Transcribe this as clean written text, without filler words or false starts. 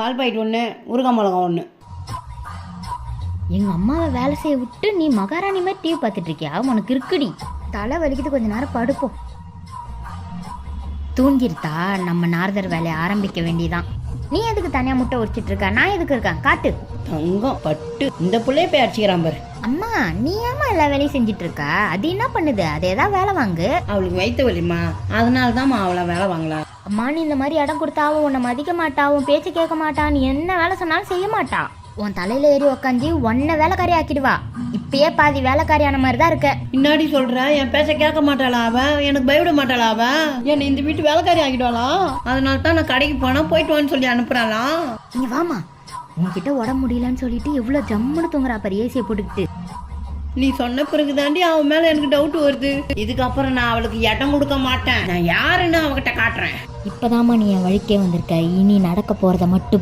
பால் packet ஒன்று, ஊறுகாய் மிளகா ஒன்று. எங்கள் அம்மாவை வேலை செய்ய விட்டு நீ மகாராணி மாதிரி டிவி பார்த்துட்டு இருக்கியா? உனக்கு இருக்குடி. தலை வலிக்குது, கொஞ்ச நேரம் படுப்போம். தூங்கிருத்தா? நம்ம நாரதர் வேலையை ஆரம்பிக்க வேண்டியதான். நீ எதுக்கு தனியாக முட்டை உரிச்சிட்டு இருக்க? நான் எதுக்கு இருக்கேன்? காட்டு. தங்கம் பட்டு இந்த பிள்ளைய போய் அடிச்சுக்கிறான் பாரு. அம்மா நீ ஏமா எல்லா வேலையும் செஞ்சுட்டு இருக்கா? அது என்ன பண்ணுது? அது ஏதாவது வேலை வாங்கு. அவளுக்கு வயிற்று வலிமா, அதனால தான் அவளை வேலை வாங்கலாம். அம்மா நீ இந்த மாதிரி இடம் கொடுத்தாவும் உன்னை மதிக்க மாட்டா, உன் பேச்சு கேட்க மாட்டா, நீ என்ன வேலை சொன்னாலும் செய்ய மாட்டா. உன் தலையில ஏறி உக்காந்து உன்னை வேலைக்காரி ஆக்கிடுவா. இப்பயே பாதி வேலைக்காரியான மாதிரி தான் இருக்க. பின்னாடி சொல்ற, என் பேச்ச கேட்க மாட்டாளா அவ? எனக்கு பயவிட மாட்டாளா அவ? என்னை இந்த வீட்டு வேலைக்காரி ஆக்கிடுவாளா? அதனால தான் நான் கடைக்கு போனா போயிட்டு வான்னு சொல்லி அனுப்புறாளா? நீ வாமா, உன்கிட்ட உடம்பு முடியலன்னு சொல்லிட்டு எவ்வளவு ஜம்முன்னு தூங்குறா பாரு ஏசியை போட்டுக்கிட்டு. நீ சொன்ன பிறகு தாண்டி அவன் மேல எனக்கு டவுட் வருது. இதுக்கப்புறம் நான் அவளுக்கு இடம் கொடுக்க மாட்டேன். நான் யாருன்னு அவகிட்ட காட்டுறேன். இப்பதாம்மா நீ என் வழிக்கே வந்திருக்க. இனி நடக்க போறத மட்டும்